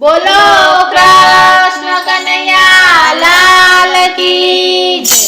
बोलो कृष्ण कन्हैया लाल की जय।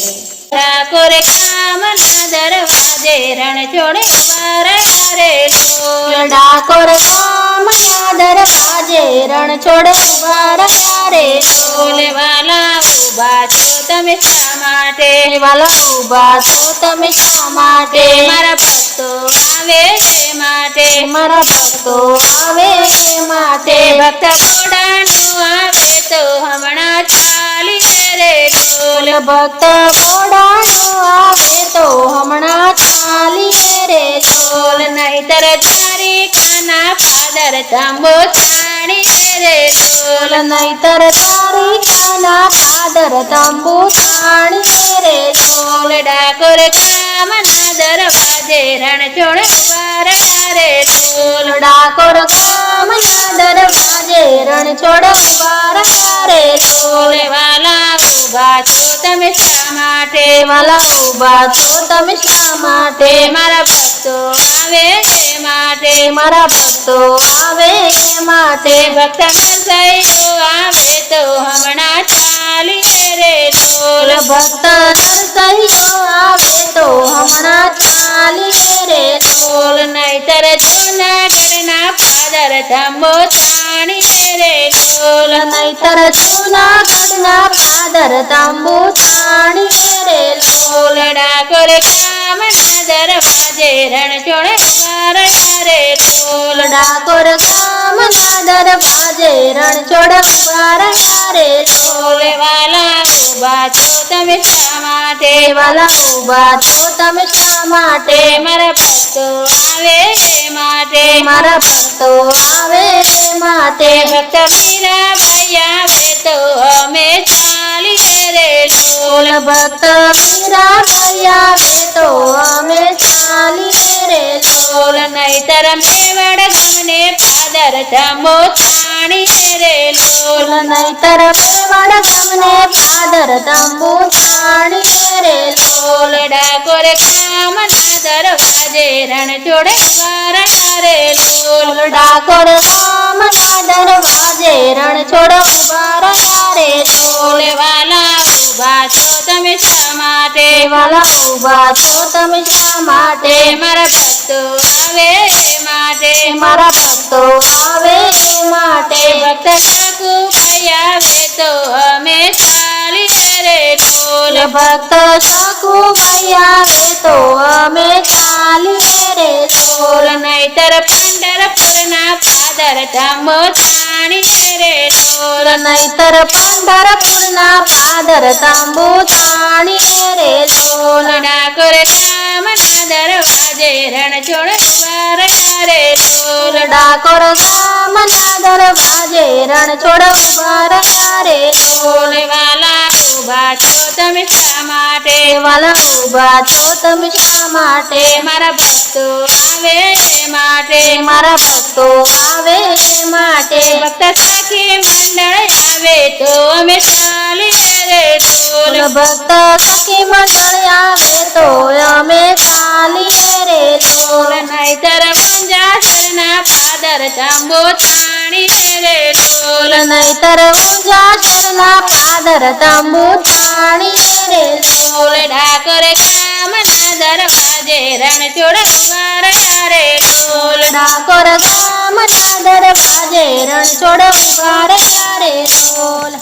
ठाकुर कामना दरवाजे रण छोड़े बारे रे ढोल। ડાકોર કામના દરવાજે રણ છોડે ઉભા રહ્યા રે ઢોલ વાલા ઉભા છો તમે શા માટે? વાલા ઉભા છો તમે શા માટે? મારા ભક્તો આવે એ માટે, મારા ભક્તો આવે એ માટે. ભક્ત ઘોડાનું આવે તો હમણાં ચાલી રે ઢોલ. ભક્ત ઘોડાનો આવે તો હમણાં ચાલીએ રે ઢોલ નહીતર તારી કાના ફાદર તાંબો છાણી રે ઢોલ. નહીતર તારી કાના ફાદર તંબુ તાણીએ રે ઢોલ ડાકોર કામના દરવાજે રણ છોડ ઉભા રહ્યા રે ઢોલ. ડાકોર ગામના દરવાજે રણ છોડ ઉભા રહ્યા રે ઢોલ વાલા ઉભા છો તમે શા માટે? વાલા ઉભા છો તમે શા માટે? મારા ભક્તો આવે એ માટે, મારા ભક્તો આવે એ માટે. ભક્ત નરસૈયો આવે તો હમણાં ચાલીએ રે ઢોલ. ભક્ત નરસૈયો આવે તો હમણાં ચાલીએ રે ઢોલ નહીતર જૂનાગઢના ફાદર તાંબો છાણીએ રે ઢોલ. નહીતર જૂનાગઢના ફાદર તંબુ તાણીએ રે ઢોલ ડાકોર કામના દરવાજે રણ છોડ ઉભા રહ્યા રે ઢોલ. ડાકોર ગામના દરવાજે રણ છોડ ઉભા રહ્યા રે ઢોલ વાલા ઉભા છો તમે શા માટે? વાલા ઉભા છો તમે શા માટે? મારા ભક્તો આવે એ માટે, મારા ભક્તો આવે એ માટે. ભક્ત મીરાબાઈ આવે તો અમે ચાલીએ રે ઢોલ. ભક્ત મીરાબાઈ આવે તો અમે ચાલીએ રે ઢોલ નહીતર મેવાડ ગામને ફાદર તાંબો છાણીએ રે ઢોલ. નહીતર મેવાડ ગામને ફાદર તંબુ તાણીએ રે ઢોલ ડાકોર કામના દરવાજે રણ છોડ ઉભા રહ્યા રે ઢોલ. ડાકોર ગામના દરવાજે રણ છોડ ઉભા રહ્યા રે ઢોલ વાલા ઉભા છો તમે શા માટે? વાલા ઉભા છો તમે શા માટે? મારા ભક્તો આવે એ માટે, મારા ભક્તો આવે એ માટે. ભક્ત ઠાકુભાઈ આવે તો અમે ચાલીએ રે ઢોલ. ભક્ત શકુભાઈ આવે તો અમે ચાલીએ રે ઢોલ નહીતર પંઢરપુરના ફાદર તાંબો છાણીએ રે ઢોલ. નહીતર પંઢરપુરના ફાદર તંબુ તાણીએ રે ઢોલ ડાકોર કામના દરવાજે રણ છોડ ઉભા રહ્યા રે ઢોલ. ડાકોર ગામના દરવાજે રણ છોડ ઉભા રહ્યા રે ઢોલ વાલા ઉભા છો તમે શા માટે? વાલા ઉભા છો તમે શા માટે? મારા ભક્તો આવે એ માટે, મારા ભક્તો આવે એ માટે. ભક્ત સખી મંડળ આવે તો અમે ચાલીએ રે ઢોલ. ભક્ત સખી મંડળ આવે તો અમે ચાલીએ રે ઢોલ નહીતર મુંજાસરના ફાદર તાંબો છાણીએ રે ઢોલ. નહીતર મુંજાસરના ફાદર તંબુ તાણીએ રે ઢોલ ડાકોર કામના દરવાજે રણ છોડ ઉભા રહ્યા રે ઢોલ. ડાકોર ગામના દરવાજે રણ છોડ ઉભા રહ્યા રે ઢોલ.